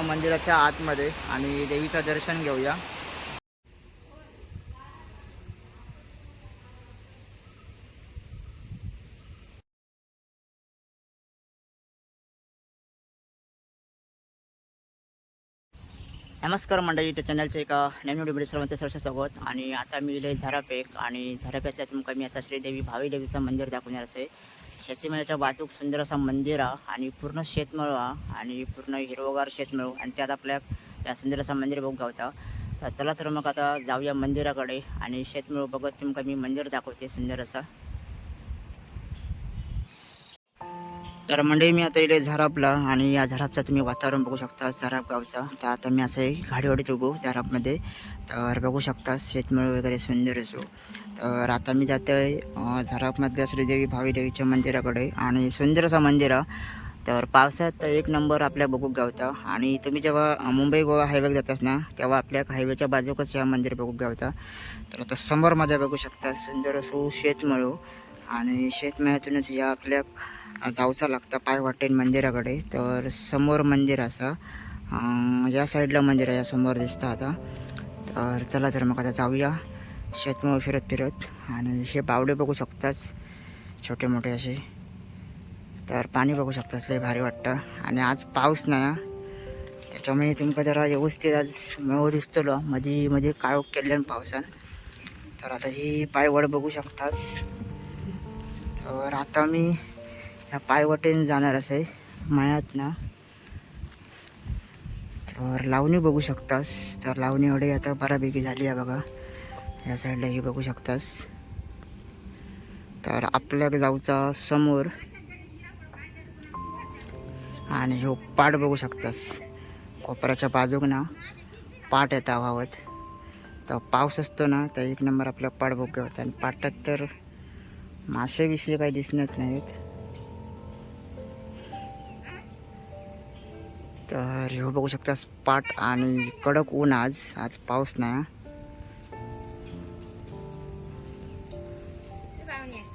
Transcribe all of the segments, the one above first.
मंदिराच्या आतमध्ये आणि देवीचं दर्शन घेऊया. नमस्कार मंडळी, त्या चॅनलचे एका नवीन व्हिडिओ सर्वांचं सहर्ष स्वागत. आणि आता मी इले झारापेक आणि झारापेकला तुमका मी आता श्रीदेवी भावी देवीचं मंदिर दाखवणार असे. शेतीमेळ्याच्या बाजूक सुंदर असं मंदिर आणि पूर्ण शेतमळ आणि पूर्ण हिरवगार शेतमळ आणि त्यात आपल्या या सुंदर असं मंदिर बघू गावता. तर चला तर मग आता जाऊया मंदिराकडे आणि शेतमळ बघत तुमका मी मंदिर दाखवते सुंदर असा. तर मंडळी मी आता इथे झरापला आणि या झरापचा तुम्ही वातावरण बघू शकता झराप गावचा. तर आता मी असं गाडीवाडीत उभो झरापमध्ये. तर बघू शकता शेतमळ वगैरे सुंदर असो. तर आता मी जातो आहे झरापमधल्या श्रीदेवी भावी देवीच्या मंदिराकडे आणि सुंदर असं मंदिर आहे. तर पावसात एक नंबर आपल्या बघू गावता. आणि तुम्ही जेव्हा मुंबई गोवा हायवेक जातास ना तेव्हा आपल्या हायवेच्या बाजूकच या मंदिर बघू गावता. तर आता समोर माझ्या बघू शकता सुंदर असो शेतमळ आणि शेतमळ्यातूनच या आपल्या जाऊचा लागता पाय वाटेन मंदिराकडे. तर समोर मंदिर असा या साईडला मंदिर आहे, या समोर दिसतं आता. तर चला तर मग आता जाऊया शेतमळ फिरत फिरत. आणि हे बावडे बघू शकताच छोटे मोठे असे. तर पाणी बघू शकताच लय भारी वाटतं. आणि आज पाऊस नाही त्याच्यामुळे तुमका जरा व्यवस्थित आज मळ दिसतलो मध्ये मध्ये काळोख केल्यान पावसान. तर आता ही पायवड बघू शकतास. तर आता मी ह्या पायवाटेन जाणार असे मळ्यात ना. तर लावणी बघू शकतास. तर लावणी एवढी आता बऱ्यापैकी झाली आहे बघा. या साईडला ही बघू शकतास. तर आपल्या जाऊचा समोर आणि ह्यो पाट बघू शकतास. कोपऱ्याच्या बाजूक ना पाट येता वावत. तर पाऊस असतो ना तर एक नंबर आपल्या पाट बघू होता. आणि पाटात तर मासे बिशे काही दिसत नाहीत. तर ह्यो बघू शकतास पाट आणि कडक ऊन आज पाऊस नाही.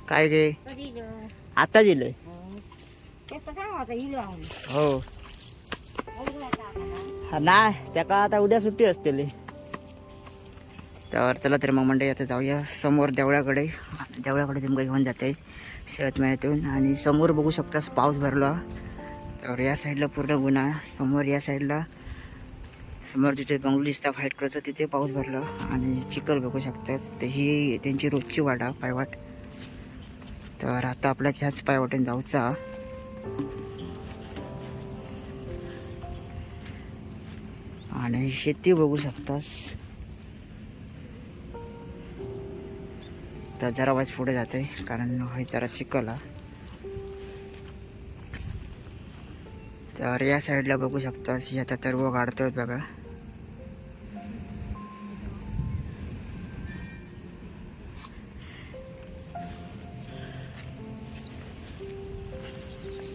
काय गे आता दिलंय हो नाही त्याका आता उद्या सुट्टी असतेली. तर चला तर मग मंडळी आता जाऊया समोर देवळाकडे. देवळाकडे तुमका घेऊन जाते शेतमळ्यातून. आणि समोर बघू शकतास पाऊस भरला. तर या साईडला पूर्ण गुन्हा समोर या साईडला समोर तिथे बंगलो दिसता फाईट करतो तिथे पाऊस भरला. आणि चिखल बघू शकतास. तर ही त्यांची रोजची वाटा पायवाट. तर आता आपल्या ह्याच पायवाटेन जाऊचा. आणि शेती बघू शकतास. तर जरा वाज पुढे जाते कारण हे जरा चिखल. तर या साईडला बघू शकतास आता तरव काढतात बघा.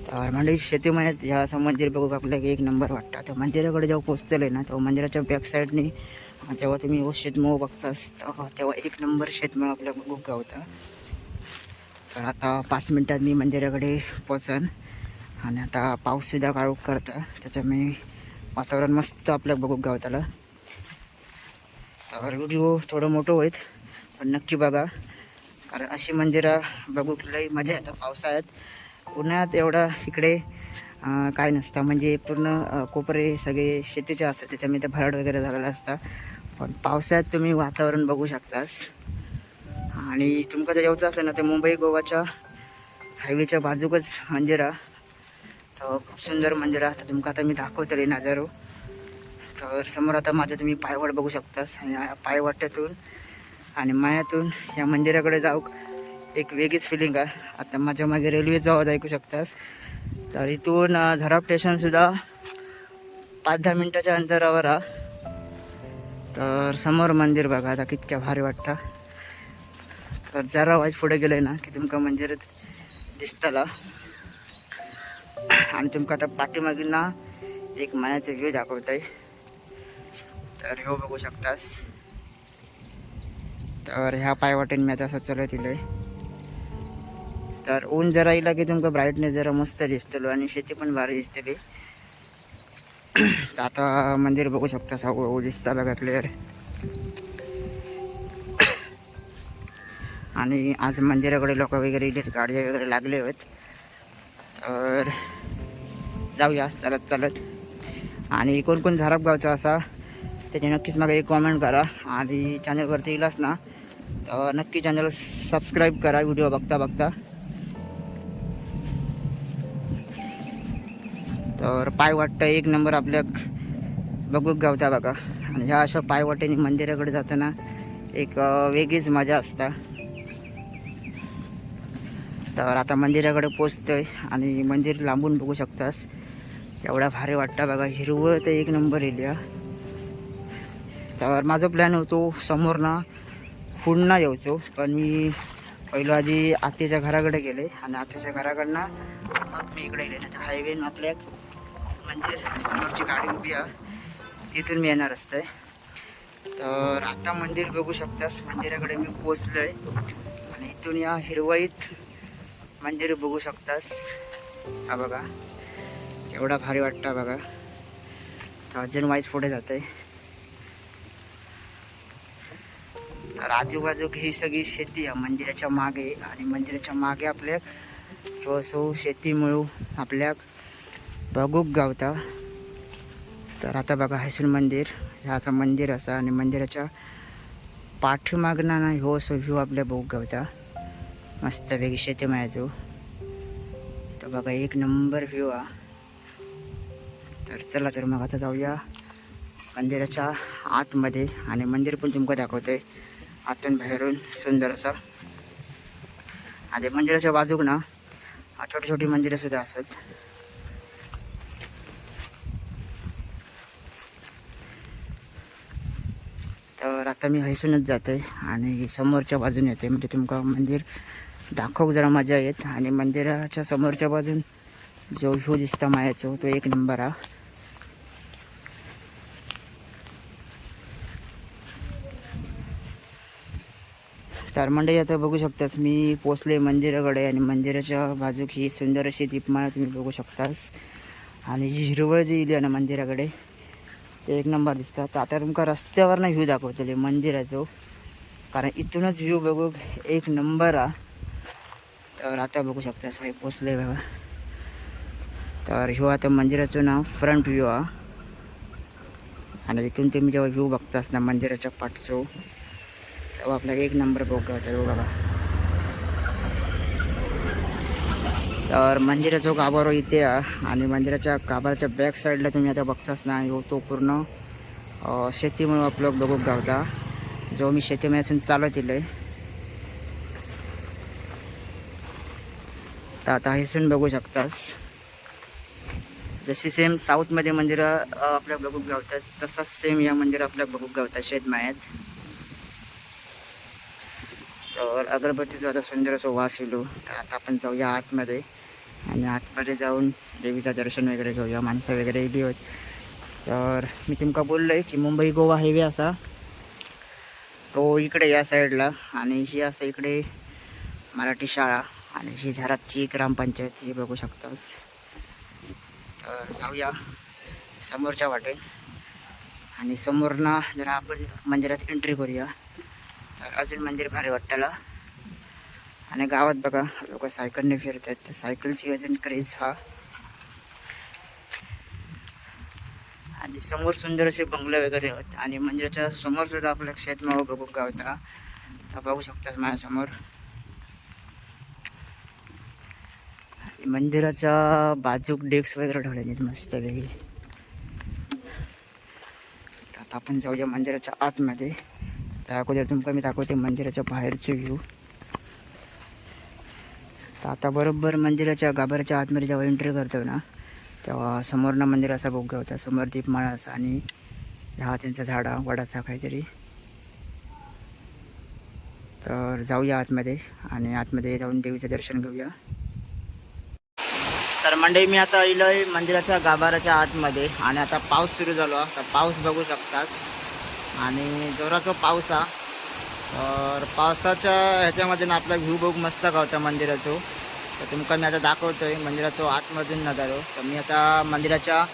तर म्हणजे शेतीमध्ये ह्या मंदिर बघू आपल्याला एक नंबर वाटतं. तर मंदिराकडे जेव्हा पोचतले ना तेव्हा मंदिराच्या बॅक साईडनी जेव्हा तुम्ही शेतमळ बघतास तेव्हा एक नंबर शेतमळ आपल्या बघू गावता. तर आता 5 मिनिटात मी मंदिराकडे पोचन. आणि आता पाऊससुद्धा काळोख करता त्याच्यामुळे वातावरण मस्त आपल्या बघू गावताला. तर व्हिडिओ थोडं मोठं होईल पण नक्की बघा कारण अशी मंदिरं बघू लई मजा येतं पावसाळ्यात. उन्हाळ्यात एवढा इकडे काय नसतं म्हणजे पूर्ण कोपरे सगळे शेतीचे असतात त्याच्यामुळे ते भराड वगैरे झालेला असता. पण पावसाळ्यात तुम्ही वातावरण बघू शकतास. आणि तुमका जर यायचं असलं ना ते मुंबई गोवाच्या हायवेच्या बाजूकच मंदिर आहे. तर खूप सुंदर मंदिर आहे. तर तुमका आता मी दाखवतले नजारो. तर समोर आता माझं तुम्ही पायवाट बघू शकतास. आणि या पायवाट्यातून आणि मायातून या मंदिराकडे जाऊ एक वेगळीच फिलिंग आहे. आता माझ्या मागे रेल्वेचा आवाज ऐकू शकतास. तर इथून झराप स्टेशनसुद्धा 5-10 मिनटाच्या अंतरावर आहे. तर समोर मंदिर बघा आता कितक्या भारी वाटतं. तर जरा आवाज पुढे गेले ना की तुमका मंदिर दिसतला. आणि तुमका आता पाठीमागील ना एक मायाचा व्ह्यू दाखवत आहे. तर ह्यो बघू शकतास. तर ह्या पायवाटेन मी आता असं चलत येईल. तर ऊन जरा येईल की तुमका ब्राईटनेस जरा मस्त दिसतलो आणि शेती पण भारी दिसतली. तर आता मंदिर बघू शकता, साव दिसता बघा क्लिअर. आणि आज मंदिराकडे लोक वगैरे इथे गाड्या वगैरे लागले आहेत. तर जाऊया चालत चालत. आणि कोण कोण झाराप गावचा असा त्याचे नक्कीच मला एक कॉमेंट करा. आणि चॅनलवरती येईलच ना तर नक्की चॅनल सबस्क्राईब करा व्हिडिओ बघता बघता. तर पायवाटतं एक नंबर आपल्या बघूक गावता बघा. आणि ह्या अशा पायवाटेने मंदिराकडे जाताना एक वेगळीच मजा असता. तर आता मंदिराकडे पोचतोय आणि मंदिर लांबून बघू शकतास एवढा भारी वाटतं बघा. हिरवळ तर एक नंबर येईल. तर माझा प्लॅन होतो समोर ना पुन्हा यायचो, पण मी पहिलं आधी आत्याच्या घराकडे गेले आणि आत्याच्या घराकडनं मग मी इकडे गेले. नाही तर हायवे आपल्या मंदिर समोरची गाडी उभी आहे तिथून मी येणार असतंय. तर आता मंदिर बघू शकतास, मंदिराकडे मी पोचलो आहे. आणि इथून या हिरवळीत मंदिर बघू शकतास. हा बघा एवढा भारी वाटतं बघा. तर अजून वाईज पुढे जात आहे. तर आजूबाजू ही सगळी शेती आहे मंदिराच्या मागे. आणि मंदिराच्या मागे आपल्या सो शेती मिळू आपल्याक बघूक गावता. तर आता बघा हैसून मंदिर ह्याचं मंदिर असा. आणि मंदिराच्या पाठीमागना ना ह्यो असो व्ह्यू आपल्या बघूक गावता मस्तपैकी शेती मायाचो. तर बघा एक नंबर व्ह्यू हा. तर चला तर मग आता जाऊया मंदिराच्या आतमध्ये. आणि मंदिर पण तुमका दाखवतोय आतून बाहेरून सुंदर असा. आणि मंदिराच्या बाजूक ना छोटी छोटी मंदिरं सुद्धा असत. तर आता मी हैसूनच जातोय आणि समोरच्या बाजून येते म्हणजे तुमका मंदिर दाखवू जरा मजा येत. आणि मंदिराच्या समोरच्या बाजून जो व्ह्यू दिसता मायाचो तो एक नंबर हा. तर मंडळी आता बघू शकतास मी पोचले मंदिराकडे. आणि मंदिराच्या बाजूक ही सुंदर अशी दीपमाळा तुम्ही बघू शकतास. आणि जी हिरवळ जी येली आहे ना मंदिराकडे ते एक नंबर दिसतात. तर आता तुमका रस्त्यावरनं व्ह्यू दाखवतले मंदिराचो, कारण इथूनच व्ह्यू बघू एक नंबर हा. तर आता बघू शकतास हे पोचले बघा. तर ह्यो आता मंदिराचं नाव फ्रंट व्ह्यू हा. आणि इथून तुम्ही जेव्हा व्ह्यू बघतास ना मंदिराच्या पाठचो तेव्हा आपल्याला एक नंबर बघा होता बघा. तर मंदिराचा गाभारो इथे आहे. आणि मंदिराच्या गाभाराच्या बॅक साईडला तुम्ही आता बघतास ना ह्यो तो पूर्ण शेतीमुळे आपलं बघूक गावता जो मी शेतीमळ्यातून चालत येईल. तर आता हेसून बघू शकतास जशी सेम साऊथमध्ये मंदिरं आपल्या बघूक गावतात तसंच सेम या मंदिर आपल्या बघूक गावतात शेतमाळ्यात. तर अगरबत्तीचा आता सुंदर असं वास येलो. तर आता आपण जाऊया आतमध्ये आणि आतमध्ये जाऊन देवीचं दर्शन वगैरे घेऊया. माणसं वगैरे येली होत. तर मी तुमका बोललो आहे की मुंबई गोवा हायवे असा तो इकडे या साईडला. आणि ही असं इकडे मराठी शाळा आणि ही झरापची ग्रामपंचायत ही बघू शकतास. तर जाऊया समोरच्या वाटेन आणि समोरना जरा आपण मंदिरात एंट्री करूया. तर अजून मंदिर भारी वाटताला. आणि गावात बघा लोक सायकलने फिरतात. तर सायकलची अजून क्रेज हा. आणि समोर सुंदर असे बंगले वगैरे आहेत. आणि मंदिराच्या समोर सुद्धा आपल्या शेतमाळ बघू गावता. तर बघू शकतास माझ्यासमोर. मंदिराच्या बाजूक डेक्स वगैरे ठेवले मस्त वेगळी. आता आपण जाऊया मंदिराच्या आतमध्ये. त्या अगोदर तुमका मी दाखवते मंदिराच्या बाहेरचे व्ह्यू. तर आता बरोबर मंदिराच्या गाभाऱ्याच्या आतमध्ये जेव्हा एंट्री करतो ना तेव्हा समोरनं मंदिर असा बघा होता. समोर दीपमाळा असा आणि ह्या त्यांचा झाडा वडाचा काहीतरी. तर जाऊया आतमध्ये आणि आतमध्ये जाऊन देवीचं दर्शन घेऊया. तर मंडळी मी आता येलो आहे मंदिराच्या गाभाऱ्याच्या आतमध्ये. आणि आता पाऊस सुरू झालो. तर पाऊस बघू शकतास आणि जोराचा पाऊस हा. तर पावसाच्या ह्याच्यामध्ये ना आपला व्ह्यू बघू मस्त गावता मंदिराचो. तर तुमका मी आता दाखवतोय मंदिराचो आतमधून नजारो. तर मी आता मंदिराच्या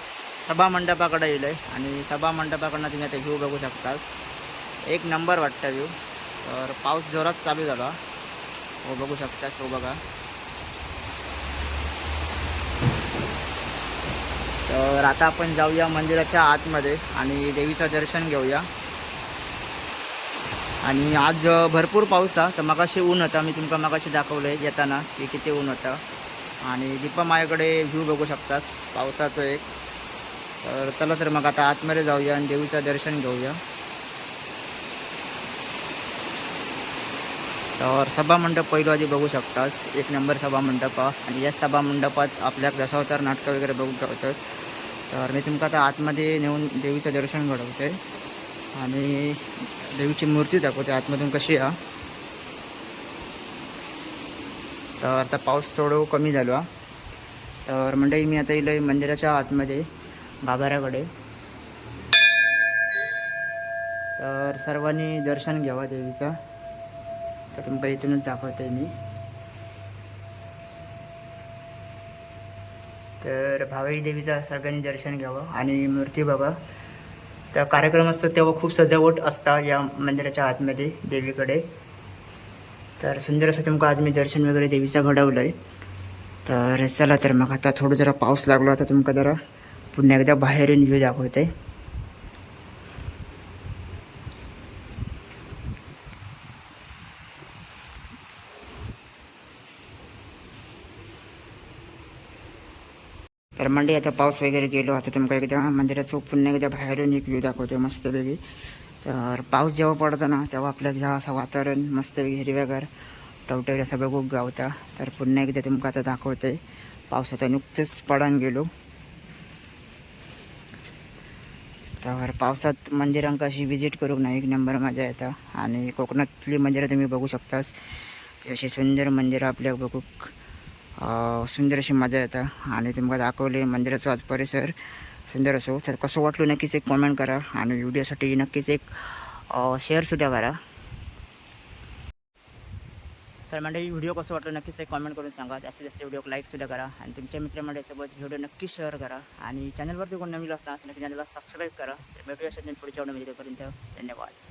सभा मंडपाकडे येईल आहे आणि सभा मंडपाकडनं तुम्ही आता व्ह्यू बघू शकता. एक नंबर वाटतं व्ह्यू. तर पाऊस जोरात चालू झाला. हो बघू शकता. हो बघा. तर आता आपण जाऊया मंदिराच्या आतमध्ये आणि देवीचं दर्शन घेऊया. आणि आज भरपूर पाऊस आहे. तर मगाशी ऊन होता. मी तुमका मगाशी दाखवलं आहे येताना की किती ऊन होतं. आणि दीपामायाकडे व्ह्यू बघू शकतास पावसाचं एक. तर चला तर मग आता आतमध्ये जाऊया आणि देवीचं दर्शन घेऊया. तर सभामंडप पहिलं आधी बघू शकतास. एक नंबर सभामंडप आणि या सभामंडपात आपल्या दशावतार नाटकं वगैरे बघू शकतात. तर मी तुमका आता आतमध्ये नेऊन देवीचं दर्शन घडवते आणि देवीची मूर्ती दाखवते आतमधून कशी आहे. तर आता पाऊस थोडं कमी झालो. तर मंडळी मी आता येईल मंदिराच्या आतमध्ये गाभाऱ्याकडे. तर सर्वांनी दर्शन घ्यावा देवीचा. तर तुमका इथूनच दाखवते मी. तर भावेई देवीचा सर्वांनी दर्शन घ्यावं आणि मूर्ती बघा. तर कार्यक्रम असतो तेव्हा खूप सजावट असता या मंदिराच्या आतमध्ये देवीकडे. तर सुंदर असं तुमका आज मी दर्शन वगैरे देवीचं घडवलं आहे. तर चला तर मग आता थोडं जरा पाऊस लागलो. आता तुमका जरा पुन्हा एकदा बाहेरून व्ह्यू दाखवते. तर मंडळी आता पाऊस वगैरे गेलो. आता तुमका एकदा मंदिराचं पुन्हा एकदा बाहेरून एक व्ह्यू दाखवतो मस्तपैकी. तर पाऊस जेव्हा पडतो ना तेव्हा आपल्या ह्या असं वातावरण मस्तपैकी हिरव्यागार टवटवीत असं बघू गावता. तर पुन्हा एकदा तुमका आता दाखवते. पाऊस आता नुकतंच पडून गेलो. तर पावसात मंदिरांक अशी विजिट करूक ना एक नंबर मजा येता. आणि कोकणातली मंदिरं तुम्ही बघू शकतास. अशी सुंदर मंदिरं आपल्या बघूक सुंदर अशी मजा येता. आणि तुमका दाखवले मंदिराचा आज परिसर सुंदर असो. तर कसं वाटलं नक्कीच एक कॉमेंट करा आणि व्हिडिओसाठी नक्कीच एक शेअरसुद्धा करा. तर मंडळी व्हिडिओ कसं वाटलं नक्कीच एक कॉमेंट करून सांगा. जास्तीत जास्त व्हिडिओ लाईकसुद्धा करा आणि तुमच्या मित्रमंडळीसोबत व्हिडिओ नक्की शेअर करा. आणि चॅनलवरती कोण नवीन असतात नक्की चॅनलला सबस्क्राईब करा. तर भेटूया पुढच्या व्हिडिओमध्ये. तोपर्यंत धन्यवाद.